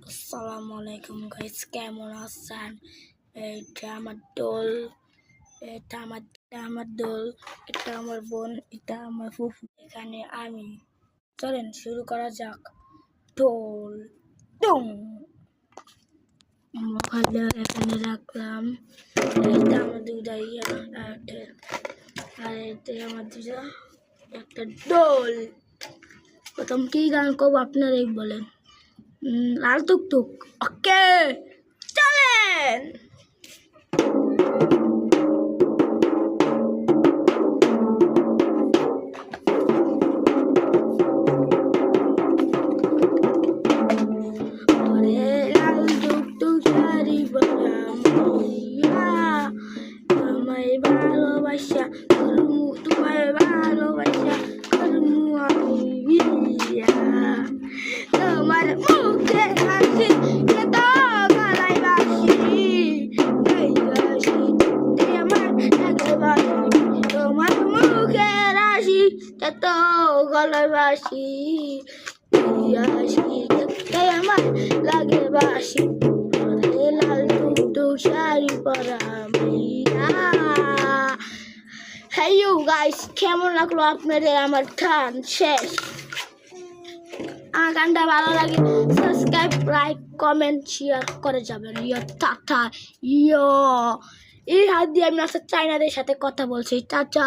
আসসালামু আলাইকুম গাইস, কেমন আছেন? এটা আমার দোল, এটা আমার দোল, এটা আমার বোন, এটা আমার ফুফু, এখানে আমি। চলেন শুরু করা যাক। ঢোল টুং, ভালো এখানে রাখলাম। এটা আমার দুটা ইয়া, আর এটা আমার দুটা একটা দোল। প্রথম কি গান করবো আপনারাই বলেন? লাল টুকটুক, ওকে চলেন। লাল টুকটুক শাড়ি পরা মাইয়া, আমায় ভালোবাসা করমু, তোমায় ভালোবাসা করমু আমি বিয়া। তোমার মুখে হাসি, এত গলায় বাসি, এই হাসি আমার লাগে বাসি। তোমার মুখের হাসি, এত গলায় বাসি, এই হাসি আমার লাগে বাসি। লাল টুকটুক শাড়ি পরা মাইয়া। Hey you guys, কেমন লাগলো আপনাদের আমার গান? শেষ। আমার গানটা ভালো লাগে সাবস্ক্রাইব, লাইক, কমেন্ট, শেয়ার করে যাবেন। ইয়ো টাটা, ইয়ো এই হাত দিয়ে আমি চাইনাদের সাথে কথা বলছি। টাটা।